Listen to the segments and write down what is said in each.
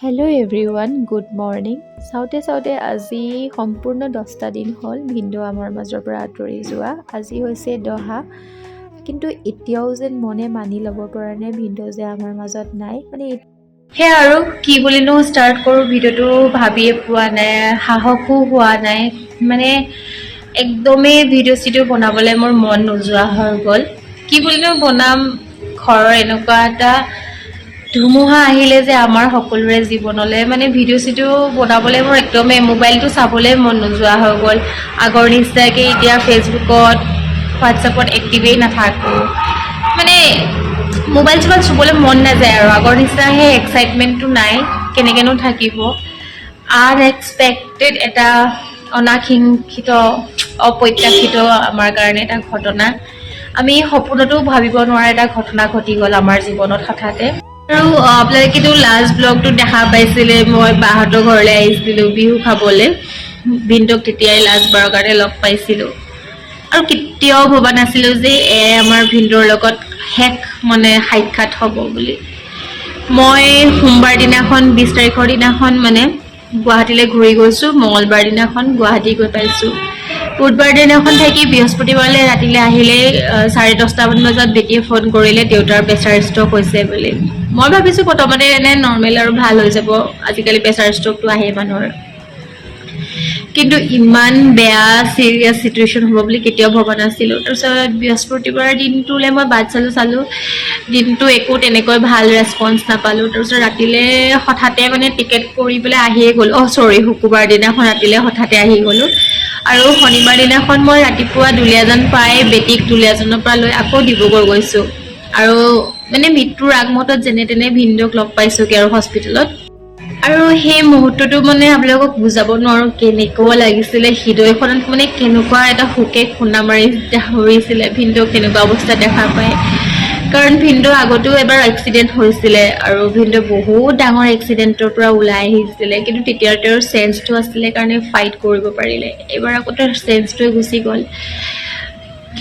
Hello' everyone, good morning. চাওঁতে আজি সম্পূৰ্ণ 10টা দিন হ'ল ভিনদেউ আমাৰ মাজৰ পৰা আঁতৰি যোৱা। আজি হৈছে 10হা, কিন্তু এতিয়াও যেন মনে মানি ল'ব পৰা নাই ভিনদেউ যে আমাৰ মাজত নাই। সেয়া আৰু কি বুলিনো ষ্টাৰ্ট কৰোঁ, ভিডিঅ'টো ভাবিয়ে পোৱা নাই, সাহসো হোৱা নাই। একদমেই ভিডিঅ' বনাবলৈ মোৰ মন নোযোৱা হৈ গ'ল। কি বুলিনো বনাম, ঘৰৰ এনেকুৱা এটা ধুমুহা আহিলে যে আমাৰ সকলোৰে জীৱনলৈ, ভিডিঅ' বনাবলৈ মোৰ একদমেই মোবাইলটো চাবলৈ মন নোযোৱা হৈ গ'ল। আগৰ নিচিনাকৈ এতিয়া ফেচবুকত হোৱাটছএপত এক্টিভেই নাথাকোঁ, মোবাইল চুবলৈ মন নাযায় আৰু আগৰ নিচিনা সেই এক্সাইটমেণ্টটো নাই। কেনেকৈনো থাকিব। আনএক্সপেক্টেড এটা অনাকাংক্ষিত অপ্ৰত্যাশিত আমাৰ কাৰণে এটা ঘটনা, আমি সপোনতো ভাবিব নোৱাৰা এটা ঘটনা ঘটি গ'ল আমাৰ জীৱনত হঠাতে। আৰু আপোনালোকেতো লাষ্ট ব্লগটো দেখা পাইছিলে, মই বাহঁতৰ ঘৰলৈ আহিছিলোঁ বিহু খাবলৈ। ভিনদেউক তেতিয়াই লাষ্টবাৰৰ কাৰণে লগ পাইছিলোঁ আৰু কেতিয়াও ভবা নাছিলোঁ যে আমাৰ ভিনদেউৰ লগত শেষ সাক্ষাৎ হ'ব বুলি। মই সোমবাৰ দিনাখন 20 তাৰিখৰ দিনাখন গুৱাহাটীলৈ ঘূৰি গৈছোঁ, মঙলবাৰ দিনাখন গুৱাহাটী গৈ পাইছোঁ। বুধবাৰ দিনাখন থাকি বৃহস্পতিবাৰলৈ ৰাতিলৈ আহিলে 10:30মান বজাত বেটীয়ে ফোন কৰিলে দেউতাৰ প্ৰেছাৰ ষ্ট্ৰক হৈছে বুলি। মই ভাবিছোঁ প্ৰথমতে এনে নৰ্মেল আৰু ভাল হৈ যাব, আজিকালি প্ৰেছাৰ ষ্ট্ৰকটো আহে মানুহৰ, কিন্তু ইমান বেয়া চিৰিয়াছ চিটুৱেশ্যন হ'ব বুলি কেতিয়াও ভবা নাছিলোঁ। তাৰপিছত বৃহস্পতিবাৰ দিনটোলৈ মই বাট চালোঁ, দিনটো একো তেনেকৈ ভাল ৰেছপন্স নাপালোঁ। তাৰপিছত ৰাতিলৈ হঠাতে টিকেট কৰি পেলাই আহিয়ে গ'লোঁ। শুকুৰবাৰ দিনাখন ৰাতিলৈ হঠাতে আহি গ'লোঁ আৰু শনিবাৰ দিনাখন মই ৰাতিপুৱা দুলীয়াজান পাই বেটীক দুলীয়াজানৰ পৰা লৈ আকৌ ডিব্ৰুগড় গৈছোঁ আৰু মৃত্যুৰ আগমুহূৰ্তত যেনে তেনে ভিনদেউক লগ পাইছোঁগৈ আৰু হস্পিটেলত। আৰু সেই মুহূৰ্তটো আপোনালোকক বুজাব নোৱাৰোঁ কেনেকুৱা লাগিছিলে। হৃদয়খনত কেনেকুৱা এটা শোকে খুন্দা মাৰি ধৰিছিলে ভিনদেউক তেনেকুৱা অৱস্থাত দেখা পায়। কাৰণ ভিনদেউ আগতেও এবাৰ এক্সিডেণ্ট হৈছিলে আৰু ভিনদেউ বহুত ডাঙৰ এক্সিডেণ্টৰ পৰা ওলাই আহিছিলে, কিন্তু তেতিয়া তেওঁৰ চেঞ্চটো আছিলে কাৰণে ফাইট কৰিব পাৰিলে। এইবাৰ আকৌ তেওঁৰ চেঞ্চটোৱে গুচি গ'ল।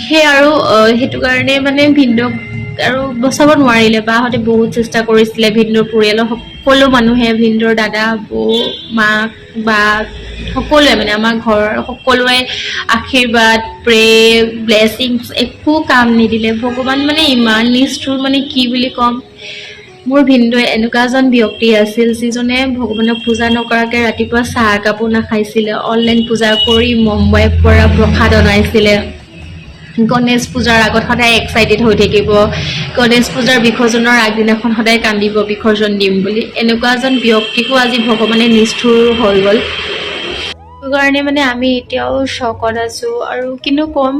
সেই আৰু সেইটো কাৰণে ভিনদেউক আৰু বচাব নোৱাৰিলে। বাহঁতে বহুত চেষ্টা কৰিছিলে, ভিনদেউৰ পৰিয়ালৰ সকলো মানুহে, ভিনদেউৰ দাদা, বৌ, মাক, বা সকলোৱে আমাৰ ঘৰৰ সকলোৱে আশীৰ্বাদ, প্ৰে, ব্লেছিংছ একো কাম নিদিলে। ভগৱান ইমান নিষ্ঠুৰ, কি বুলি ক'ম। মোৰ ভিনদেউৱে এনেকুৱা এজন ব্যক্তি আছিল যিজনে ভগৱানক পূজা নকৰাকৈ ৰাতিপুৱা চাহ একাপো নাখাইছিলে। অনলাইন পূজা কৰি মুম্বাইৰ পৰা প্ৰসাদ অনাইছিলে। গণেশ পূজাৰ আগত সদায় এক্সাইটেড হৈ থাকিব, গণেশ পূজাৰ বিসৰ্জনৰ আগদিনাখন সদায় কান্দিব বিসৰ্জন দিম বুলি। এনেকুৱা এজন ব্যক্তিকো আজি ভগৱানে নিষ্ঠুৰ হৈ গ'ল। সেইটো কাৰণে আমি এতিয়াও শ্বকত আছোঁ আৰু কিনো ক'ম।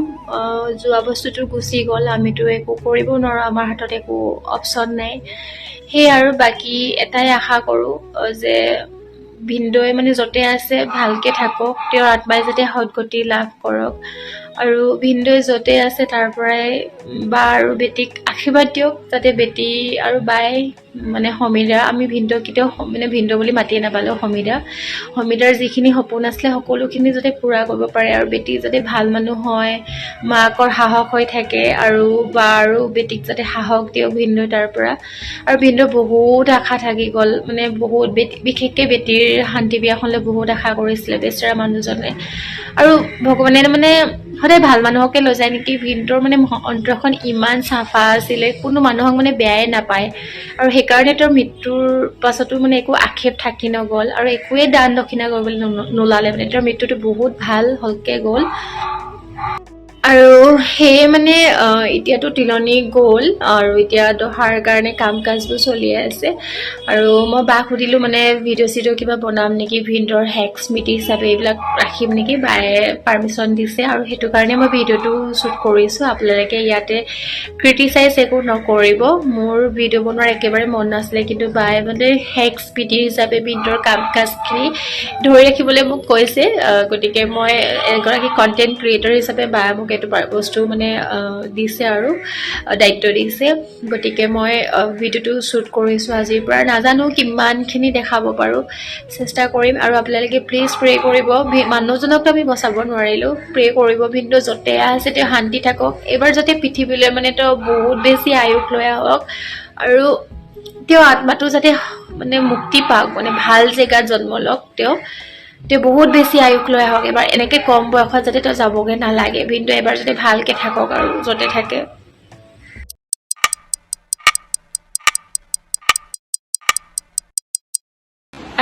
যোৱা বস্তুটো গুচি গ'ল, আমিতো একো কৰিব নোৱাৰোঁ, আমাৰ হাতত একো অপশ্যন নাই। সেয়ে আৰু বাকী এটাই আশা কৰোঁ যে ভিনদেউৱে য'তে আছে ভালকৈ থাকক, তেওঁৰ আত্মাই যাতে সদ্গতি লাভ কৰক আৰু ভিনদেউৱে য'তে আছে তাৰ পৰাই বা আৰু বেটীক আশীৰ্বাদ দিয়ক, যাতে বেটী আৰু বাই সমিৰা, আমি ভিনদেউক কেতিয়াও ভিনদেউ বুলি মাতিয়ে নাপালোঁ, সমিৰাৰ যিখিনি সপোন আছিলে সকলোখিনি যাতে পূৰা কৰিব পাৰে আৰু বেটী যাতে ভাল মানুহ হয়, মাকৰ সাহস হৈ থাকে আৰু বা আৰু বেটীক যাতে সাহস দিয়ক ভিনদেউ তাৰ পৰা। আৰু ভিনদেউ বহুত আশা থাকি গ'ল, বহুত বিশেষকৈ বেটীৰ শান্তি বিয়াখনলৈ বহুত আশা কৰিছিলে বেচেৰা মানুহজনে। আৰু ভগৱানে সদায় ভাল মানুহকে লৈ যায় নেকি। ভিনদেউৰ অন্তৰখন ইমান চাফা আছিলে, কোনো মানুহক বেয়াই নাপায় আৰু সেইকাৰণে তেওঁৰ মৃত্যুৰ পাছতো একো আক্ষেপ থাকি নগ'ল আৰু একোৱেই দান দক্ষিণা কৰিবলৈ নোলালে। তেওঁৰ মৃত্যুটো বহুত ভাল হলকৈ গ'ল। আৰু সেয়ে এতিয়াতো তিলনি গ'ল আৰু এতিয়া দহাৰ কাৰণে কাম কাজবোৰ চলিয়ে আছে। আৰু মই বাক সুধিলোঁ ভিডিঅ' কিবা বনাম নেকি, ভিনদেউৰ শেষ স্মৃতি হিচাপে এইবিলাক ৰাখিম নেকি। বায়ে পাৰ্মিশ্যন দিছে আৰু সেইটো কাৰণে মই ভিডিঅ'টো শ্বুট কৰিছোঁ। আপোনালোকে ইয়াতে ক্ৰিটিচাইজ একো নকৰিব, মোৰ ভিডিঅ' বনোৱাৰ একেবাৰে মন নাছিলে, কিন্তু বায়ে শেষ স্মৃতি হিচাপে ভিনদেউৰ কাম কাজখিনি ধৰি ৰাখিবলৈ মোক কৈছে। গতিকে মই এগৰাকী কণ্টেণ্ট ক্ৰিয়েটৰ হিচাপে বায়ে মোক এইটো বস্তু দিছে আৰু দায়িত্ব দিছে। গতিকে মই ভিডিঅ'টো শ্বুট কৰিছোঁ আজিৰ পৰা। নাজানো কিমানখিনি দেখাব পাৰোঁ, চেষ্টা কৰিম। আৰু আপোনালোকে প্লিজ প্ৰে কৰিব, মানুহজনকতো আমি বচাব নোৱাৰিলোঁ, প্ৰে কৰিব ভিনদেউ য'তে আছে তেওঁ শান্তি থাকক। এইবাৰ যাতে পৃথিৱীলৈ তেওঁ বহুত বেছি আয়ুস লৈ আহক আৰু তেওঁৰ আত্মাটো যাতে মানে মুক্তি পাওক, মানে ভাল জেগাত জন্ম লওক তেওঁ বহুত বেছি আয়ুস লৈ আহক এবাৰ, এনেকৈ কম বয়সত যাতে তেওঁ যাবগৈ নালাগে, ভিনদেউ এবাৰ যাতে ভালকৈ থাকক আৰু য'তে থাকে।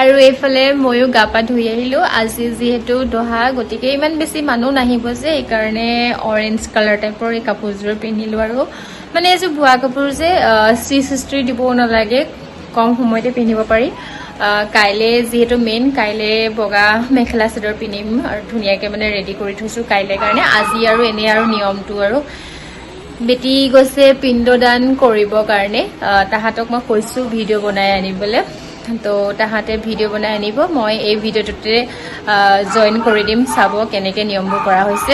আৰু এইফালে ময়ো গা পা ধুই আহিলোঁ। আজি যিহেতু দহা, গতিকে ইমান বেছি মানুহ নাহিব যে, এইকাৰণে অৰেঞ্জ কালাৰ টাইপৰ এই কাপোৰযোৰ পিন্ধিলোঁ। আৰু মানে এইযোৰ বোৱা কাপোৰ যে চিষ্ট্ৰি দিবও নালাগে, কম সময়তে পিন্ধিব পাৰি। কাইলৈ যিহেতু মেইন, কাইলৈ বগা মেখেলা চাদৰ পিন্ধিম আৰু ধুনীয়াকৈ মানে ৰেডি কৰি থৈছোঁ কাইলৈ কাৰণে। আজি আৰু এনেই আৰু নিয়মটো আৰু বেটি গৈছে পিণ্ডদান কৰিবৰ কাৰণে, তাহাঁতক মই কৈছোঁ ভিডিঅ' বনাই আনিবলৈ, তো তাহাঁতে ভিডিঅ' বনাই আনিব, মই এই ভিডিঅ'টোতে জইন কৰি দিম, চাব কেনেকৈ নিয়মবোৰ কৰা হৈছে।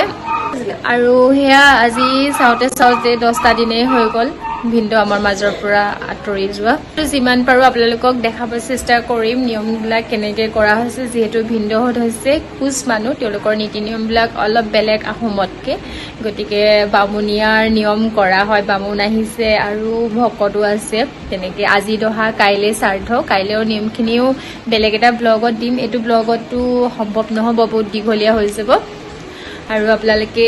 আৰু সেয়া আজি চাওঁতে 10টা দিনেই হৈ গ'ল ভিনদেউ আমাৰ মাজৰ পৰা আঁতৰি যোৱা। যিমান পাৰোঁ আপোনালোকক দেখাব চেষ্টা কৰিম নিয়মবিলাক কেনেকৈ কৰা হৈছে, যিহেতু ভিনদেউহঁত হৈছে কোচ মানুহ, তেওঁলোকৰ নীতি নিয়মবিলাক অলপ বেলেগ আহোমতকৈ, গতিকে বামুণীয়াৰ নিয়ম কৰা হয়, বামুণ আহিছে আৰু ভকতো আছে তেনেকৈ। আজি দহা, কাইলৈ শ্ৰাদ্ধ, কাইলৈও নিয়মখিনিও বেলেগ এটা ব্লগত দিম, এইটো ব্লগতো সম্ভৱ নহ'ব, বহুত দীঘলীয়া হৈ যাব। আৰু আপোনালোকে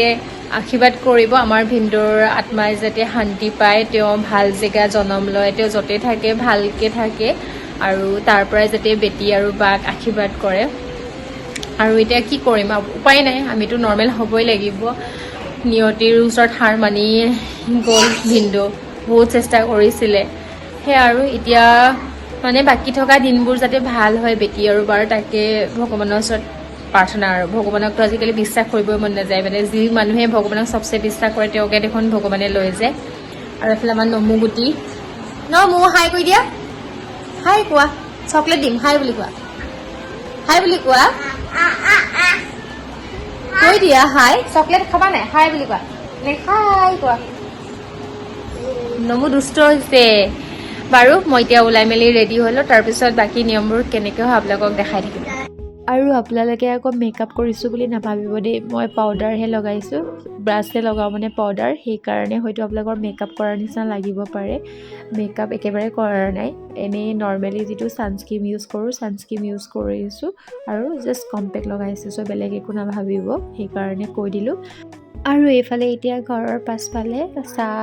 আশীৰ্বাদ কৰিব আমাৰ ভিনদেউৰ আত্মাই যাতে শান্তি পায়, তেওঁ ভাল জেগা জন্ম লয়, তেওঁ য'তে থাকে ভালকৈ থাকে, আৰু তাৰ পৰাই যাতে বেটি আৰু বাক আশীৰ্বাদ কৰে। আৰু এতিয়া কি কৰিম, উপায় নাই, আমিতো নৰ্মেল হ'বই লাগিব। নিয়তিৰ ওচৰত হাৰ মানি গ'ল ভিনদেউ, বহুত চেষ্টা কৰিছিলে, সেয়া আৰু এতিয়া মানে বাকী থকা দিনবোৰ যাতে ভাল হয় বেটি আৰু বাৰ, তাকে ভগৱানৰ ওচৰত প্ৰাৰ্থনা। আৰু ভগৱানকতো আজিকালি বিশ্বাস কৰিবই মন নাযায়, মানে যি মানুহে ভগৱানক চবচে বিশ্বাস কৰে তেওঁকে দেখোন ভগৱানে লৈ যায়। আৰু এইফালে আমাৰ নমুগুটি, নমু হাই কৰি দিয়া, হাই কোৱা, চকলেট দিম, হাই বুলি কোৱা, হাই বুলি কোৱা, কৈ দিয়া হাই, চকলেট খাবা নাই, হাই বুলি কোৱা, হাই কোৱা। নমু দুষ্ট হৈছে বাৰু। মই এতিয়া ওলাই মেলি ৰেডি হ'লোঁ, তাৰপিছত বাকী নিয়মবোৰ কেনেকৈ হয় আপোনালোকক দেখাই থাকিম। আৰু আপোনালোকে আকৌ মেকআপ কৰিছোঁ বুলি নাভাবিব দেই, মই পাউডাৰহে লগাইছোঁ, ব্ৰাছহে লগাওঁ মানে পাউডাৰ, সেইকাৰণে হয়তো আপোনালোকৰ মেকআপ কৰাৰ নিচিনা লাগিব পাৰে। মেকআপ একেবাৰে কৰা নাই, এনেই নৰ্মেলি যিটো ছানস্ক্ৰীম ইউজ কৰোঁ, ছানস্ক্ৰীম ইউজ কৰিছোঁ আৰু জাষ্ট কম্পেক্ট লগাইছোঁ, চ' বেলেগ একো নাভাবিব, সেইকাৰণে কৈ দিলোঁ। আৰু এইফালে এতিয়া ঘৰৰ পাছফালে চাহ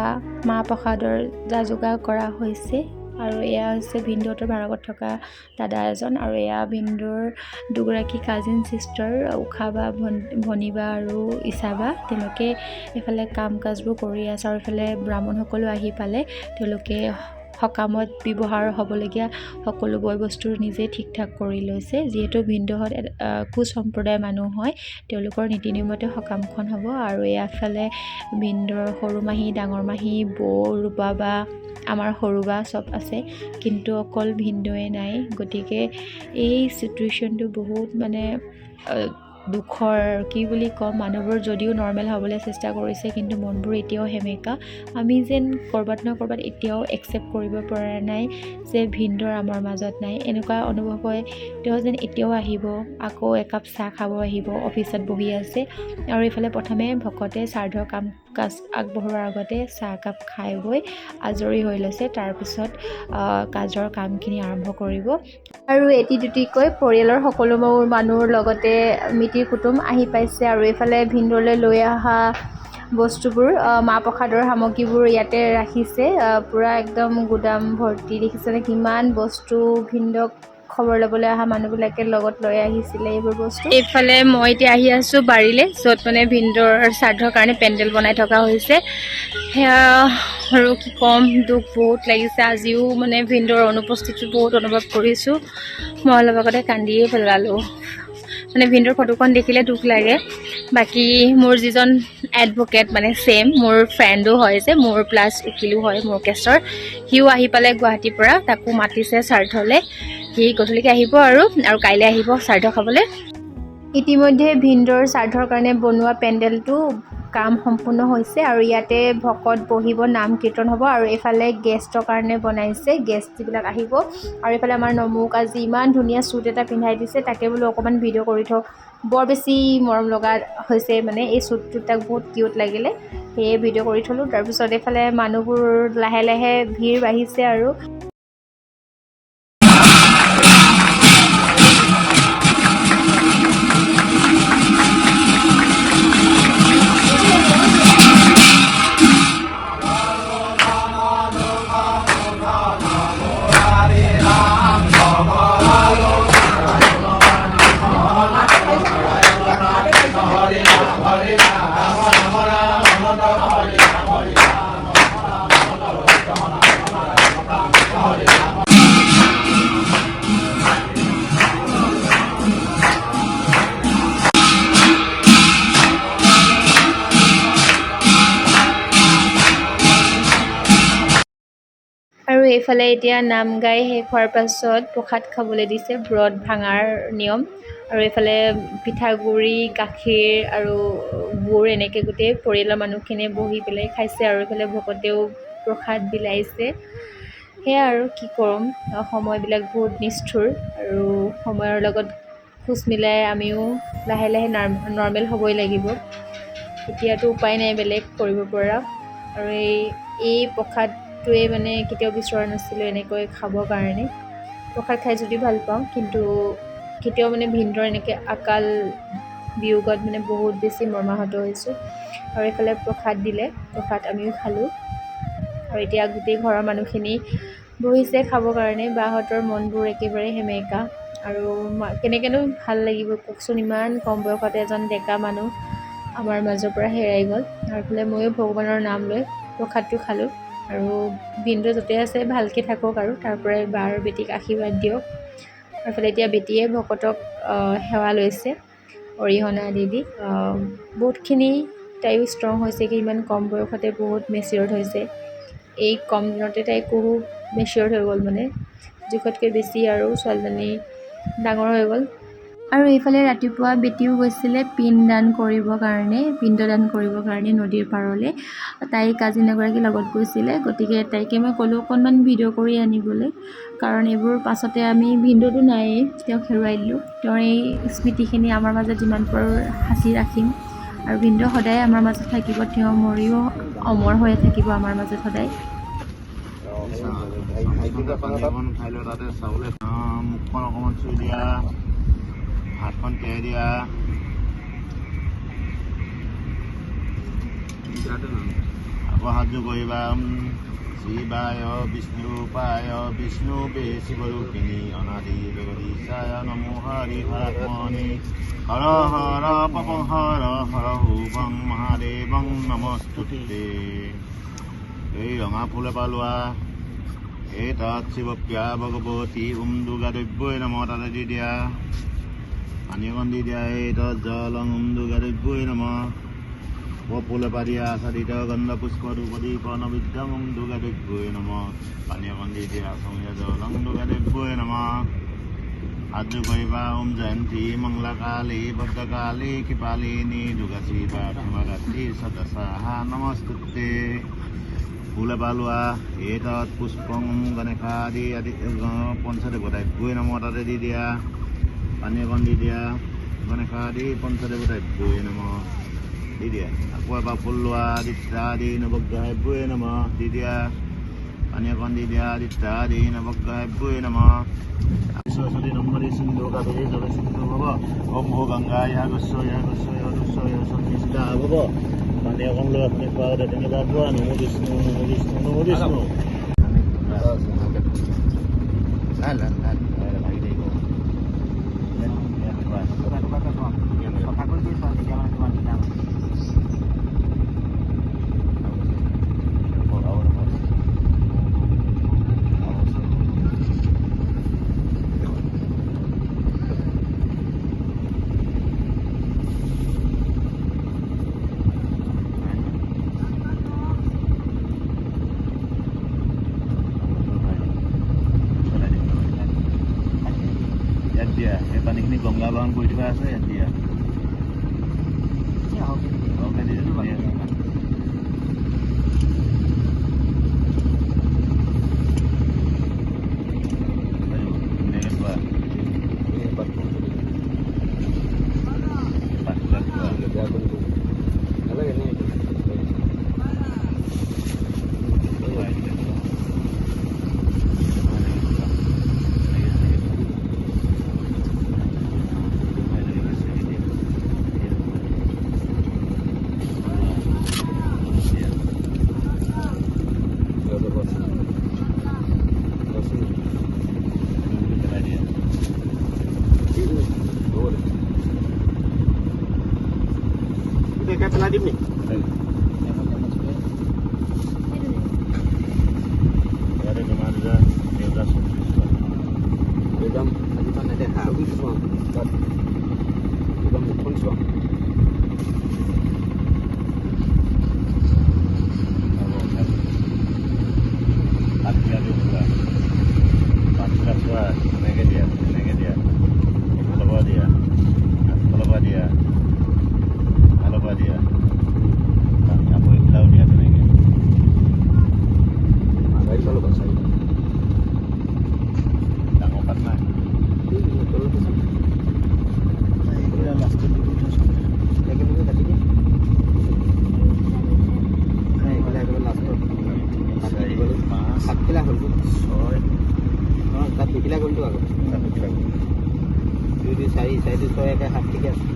মাহ প্ৰসাদৰ যা যোগাৰ কৰা হৈছে। আৰু এয়া হৈছে ভিনদেউহঁতৰ ভাড়াঘৰত থকা দাদা এজন, আৰু এয়া ভিনদেউৰ দুগৰাকী কাজিন ছিষ্টাৰ, উষা বা ভনী বা আৰু ইছা বা, তেওঁলোকে এইফালে কাম কাজবোৰ কৰি আছে। আৰু এইফালে ব্ৰাহ্মণসকলো আহি পালে, তেওঁলোকে সকামত ব্যৱহাৰ হ'বলগীয়া সকলো বয় বস্তু নিজে ঠিক ঠাক কৰি লৈছে, যিহেতু ভিনদেউহঁত কোচ সম্প্ৰদায়ৰ মানুহ হয়, তেওঁলোকৰ নীতি নিয়মতে সকামখন হ'ব। আৰু এফালে ভিনদেউৰ সৰু মাহী, ডাঙৰ মাহী, বৌ, ৰূপা বা, আমাৰ সৰু বা চব আছে, কিন্তু অকল ভিনদেউৱে নাই। গতিকে এই চিটুৱেশ্যনটো বহুত মানে দুখৰ, কি বুলি ক'ম, মানুহবোৰ যদিও নৰ্মেল হ'বলৈ চেষ্টা কৰিছে, কিন্তু মনবোৰ এতিয়াও সেমেকা। আমি যেন ক'ৰবাত নহয় ক'ৰবাত এতিয়াও একচেপ্ট কৰিব পৰা নাই যে ভিনদেউ আমাৰ মাজত নাই, এনেকুৱা অনুভৱ হয়। তেওঁ যেন এতিয়াও আহিব, আকৌ একাপ চাহ খাব আহিব, অফিচত বহি আছে। আৰু এইফালে প্ৰথমে ভকতে শ্ৰাদ্ধৰ কাম কাজ আগবঢ়োৱাৰ আগতে চাহ একাপ খাই বৈ আজৰি হৈ লৈছে, তাৰপিছত কাজৰ কামখিনি আৰম্ভ কৰিব। আৰু এটি দুটিকৈ পৰিয়ালৰ সকলো মানুহৰ লগতে মিতিৰ কুটুম আহি পাইছে। আৰু এইফালে ভিনদেউলৈ লৈ অহা বস্তুবোৰ, মাহ প্ৰসাদৰ সামগ্ৰীবোৰ ইয়াতে ৰাখিছে, পূৰা একদম গুদাম ভৰ্তি, দেখিছেনে কিমান বস্তু ভিনদেউক খবৰ ল'বলৈ অহা মানুহবিলাকে লগত লৈ আহিছিলে এইবোৰ বস্তু। এইফালে মই এতিয়া আহি আছোঁ বাৰীলৈ, য'ত মানে ভিনদেউৰ শ্ৰাদ্ধৰ কাৰণে পেণ্ডেল বনাই থকা হৈছে। সেয়া আৰু কি ক'ম, দুখ বহুত লাগিছে। আজিও মানে ভিনদেউৰ অনুপস্থিতি বহুত অনুভৱ কৰিছোঁ। মই অলপ আগতে কান্দিয়ে পেলালোঁ, মানে ভিনদেউৰ ফটোখন দেখিলে দুখ লাগে। বাকী মোৰ যিজন এডভকেট, মানে ছেম মোৰ ফ্ৰেণ্ডো হয় যে, মোৰ প্লাছ উকিলো হয় মোৰ কেছৰ, সিও আহি পালে গুৱাহাটীৰ পৰা, তাকো মাতিছে শ্ৰাদ্ধলৈ, সি গধূলিকৈ আহিব আৰু কাইলৈ আহিব শ্ৰাদ্ধ খাবলৈ। ইতিমধ্যে ভিনদেউৰ শ্ৰাদ্ধৰ কাৰণে বনোৱা পেণ্ডেলটো কাম সম্পূৰ্ণ হৈছে, আৰু ইয়াতে ভকত বহিব, নাম কীৰ্তন হ'ব। আৰু এইফালে গেষ্টৰ কাৰণে বনাইছে, গেষ্ট যিবিলাক আহিব। আৰু এইফালে আমাৰ নমুক আজি ইমান ধুনীয়া শ্বুট এটা পিন্ধাই দিছে, তাকে বোলো অকণমান ভিডিঅ' কৰি থওঁ, বৰ বেছি মৰম লগা হৈছে, মানে এই শ্বুটটো তাক বহুত কিউট লাগিলে, সেয়ে ভিডিঅ' কৰি থ'লোঁ। তাৰপিছত এইফালে মানুহবোৰ লাহে লাহে ভিৰ বাঢ়িছে, আৰু সেইফালে এতিয়া নাম গাই শেষ হোৱাৰ পাছত প্ৰসাদ খাবলৈ দিছে, ব্ৰত ভাঙাৰ নিয়ম। আৰু এইফালে পিঠাগুড়ি, গাখীৰ আৰু গুৰ এনেকৈ গোটেই পৰিয়ালৰ মানুহখিনিয়ে বহি পেলাই খাইছে, আৰু এইফালে ভকতেও প্ৰসাদ বিলাইছে। সেয়া আৰু কি ক'ম, সময়বিলাক বহুত নিষ্ঠুৰ, আৰু সময়ৰ লগত খোজ মিলাই আমিও লাহে লাহে নৰ্মেল হ'বই লাগিব। এতিয়াতো উপায় নাই বেলেগ কৰিব পৰা। আৰু এই প্ৰসাদটোৱে মানে কেতিয়াও বিচৰা নাছিলোঁ এনেকৈ খাবৰ কাৰণে। প্ৰসাদ খাই যদি ভাল পাওঁ, কিন্তু কেতিয়াও মানে ভিনদেউৰ এনেকৈ আকাল বিয়োগত মানে বহুত বেছি মৰ্মাহত হৈছোঁ। আৰু এইফালে প্ৰসাদ দিলে, প্ৰসাদ আমিও খালোঁ। আৰু এতিয়া গোটেই ঘৰৰ মানুহখিনি বহিছে খাবৰ কাৰণে। বাহঁতৰ মনবোৰ একেবাৰে সেমেকা, আৰু কেনেকৈনো ভাল লাগিব কওকচোন, ইমান কম বয়সতে এজন ডেকা মানুহ আমাৰ মাজৰ পৰা হেৰাই গ'ল। আৰু এইফালে ময়ো ভগৱানৰ নাম লৈ প্ৰসাদটো খালোঁ। আৰু ভিনদেউ য'তে আছে ভালকৈ থাকক, আৰু তাৰ পৰাই বা আৰু বেটীক আশীৰ্বাদ দিয়ক। আৰু এইফালে এতিয়া বেটীয়ে ভকতক সেৱা লৈছে অৰিহণা দি দি। বহুতখিনি তাইও ষ্ট্ৰং হৈছেগৈ, ইমান কম বয়সতে বহুত মেচিয়ৰ্ড হৈছে। এই কম দিনতে তাই বহুত মেচিয়ৰ্ড হৈ গ'ল, মানে জোখতকৈ বেছি, আৰু ছোৱালীজনী ডাঙৰ হৈ গ'ল। আৰু এইফালে ৰাতিপুৱা বেটীও গৈছিলে পিণ্ডদান কৰিবৰ কাৰণে নদীৰ পাৰলৈ। তাই কাজিন এগৰাকীৰ লগত গৈছিলে, গতিকে তাইকে মই ক'লোঁ অকণমান ভিডিঅ' কৰি আনিবলৈ, কাৰণ এইবোৰ পাছতে আমি, ভিনদেউতো নায়েই, তেওঁক হেৰুৱাই দিলোঁ। তেওঁৰ এই স্মৃতিখিনি আমাৰ মাজত যিমান পাৰোঁ সাঁচি ৰাখিম। আৰু ভিনদেউ সদায় আমাৰ মাজত থাকিব, তেওঁ মৰিও অমৰ হৈয়ে থাকিব আমাৰ মাজত সদায়। মুখখন অকণমান চুই দিয়া, হাতখন তিয়াই দিয়া, আকৌ হাতযোৰ কৰিবা। শিৱায় বিষ্ণুপায় বিষ্ণুবে শিৱৰূপিণী অনাদি জগদীশায় নমো হৰি হৰাত্মনে হৰ হৰ পপ হৰ হৰ হুবং মহাদেৱং নমস্তুতে। এই ৰঙা ফুল এপাহ লোৱা, এই তাত শিৱপ্ৰিয়া ভগৱতী দুৰ্গা দ্ৰব্যই নম, তাতে দি দিয়া, পানী অকণ দি দিয়া। এই তাত জলং দুৰ্গা দ্ৰব্যই নম, ফুল এপাহ দিয়া, চাৰিত গন্ধ পুষ্প ধূপদীপ নবিদ্যং দুৰ্গা দ্ৰব্যই নম, পানী অকণ দি দিয়া, সমীয় জলং দুৰ্গা দ্ৰব্যই নম। হাতযোৰ কৰিবা। ওম জয়ন্তী মংগলা কালী ভদ্ৰকালী কৃপালিনী দুৰ্গা শিৱা ধৰ্মগাত্ৰী সদসাহা নমস্তুতে। ফুল এপাহ লোৱা, এই তাত পুষ্পং গণেশাদি আদি পঞ্চদেৱতাভ্যই নম, তাতে দি দিয়া, পানী অকণ দি দিয়া, গণেশাদি পঞ্চদেৱতাভ্যই নম, দি দিয়া। আকৌ এবাৰ ফুল লোৱা, আদিত্যাদি নৱগ্ৰহাভ্যই নম, দি দিয়া, পানী অকণ দি দিয়া, আদিত্যাদি নৱগ্ৰহাভ্যই নম। সৰস্বতী নম্বৰী সিন্ধু কাবেৰী জল সিন্ধু ভৱ, ওম ভো গংগা ইহা গস্য সন্নিষ্ঠা ভৱ। পানী অকণ লৈ আপুনি খোৱা তেনেকুৱা খোৱা। নমো বিষ্ণু নমো বিষ্ণু নমো বিষ্ণু। ইয়াত দিয়া, সেই পানীখিনি গংগা বাহন কৰি থোৱা আছে, ইয়াত দিয়া। Kayak peladip nih. Ada kemana? Bebas. Bebas. Di mana ada habis semua. Bebas pun semua. Ada dua. চাৰি 6 ঠিকে আছে।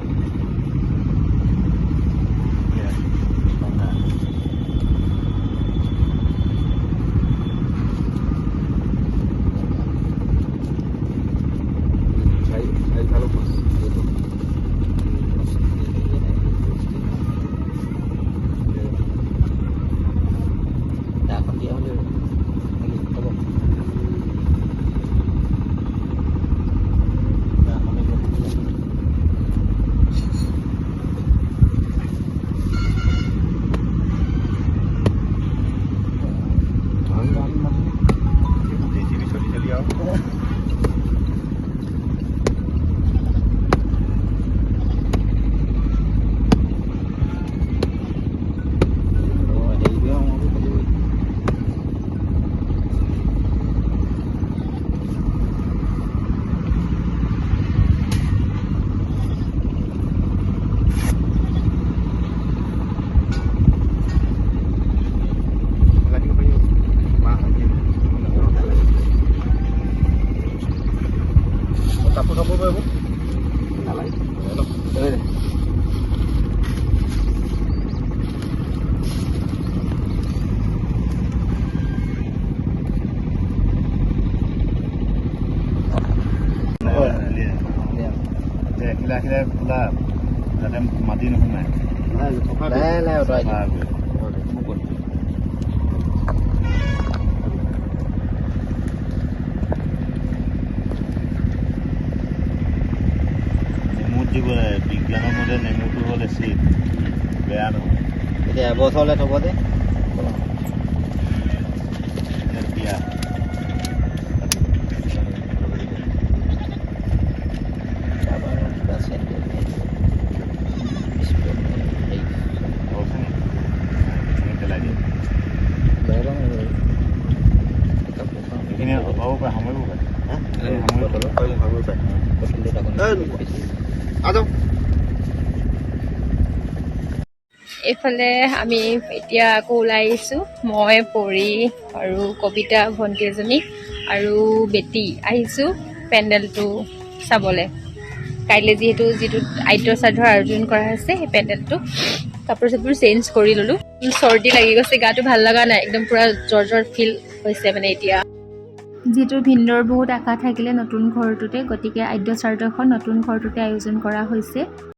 Akhirnya pula ada mati nih mana? Lah, udah aja. নেমু দিব বিজ্ঞানৰ মতে নেমুটো হ'লে চিট বেয়া নহয়। এতিয়া এবছৰলৈ থ'ব দে। বিয়া পেলাই দিয়ে এইখিনি অবাব পাৰে সামৰিব পাৰে এইফালে আমি এতিয়া আকৌ ওলাই আহিছোঁ। মই পৰি আৰু কবিতা ভণ্টি এজনী আৰু বেটি আহিছোঁ পেণ্ডেলটো চাবলৈ। কাইলৈ যিটো আদ্য শ্ৰাদ্ধৰ আয়োজন কৰা হৈছে সেই পেণ্ডেলটো কাপোৰ চাপোৰ চেঞ্জ কৰি ল'লোঁ। চৰ্দি লাগি গৈছে, গাটো ভাল লগা নাই, একদম পূৰা জ্বৰ ফিল হৈছে মানে এতিয়া। যিটো ভিন্দৰ বহুত আশা থাকিলে নতুন ঘৰটোতে, গতিকে আদ্য শ্ৰাদ্ধখন নতুন ঘৰটোতে আয়োজন কৰা হৈছে।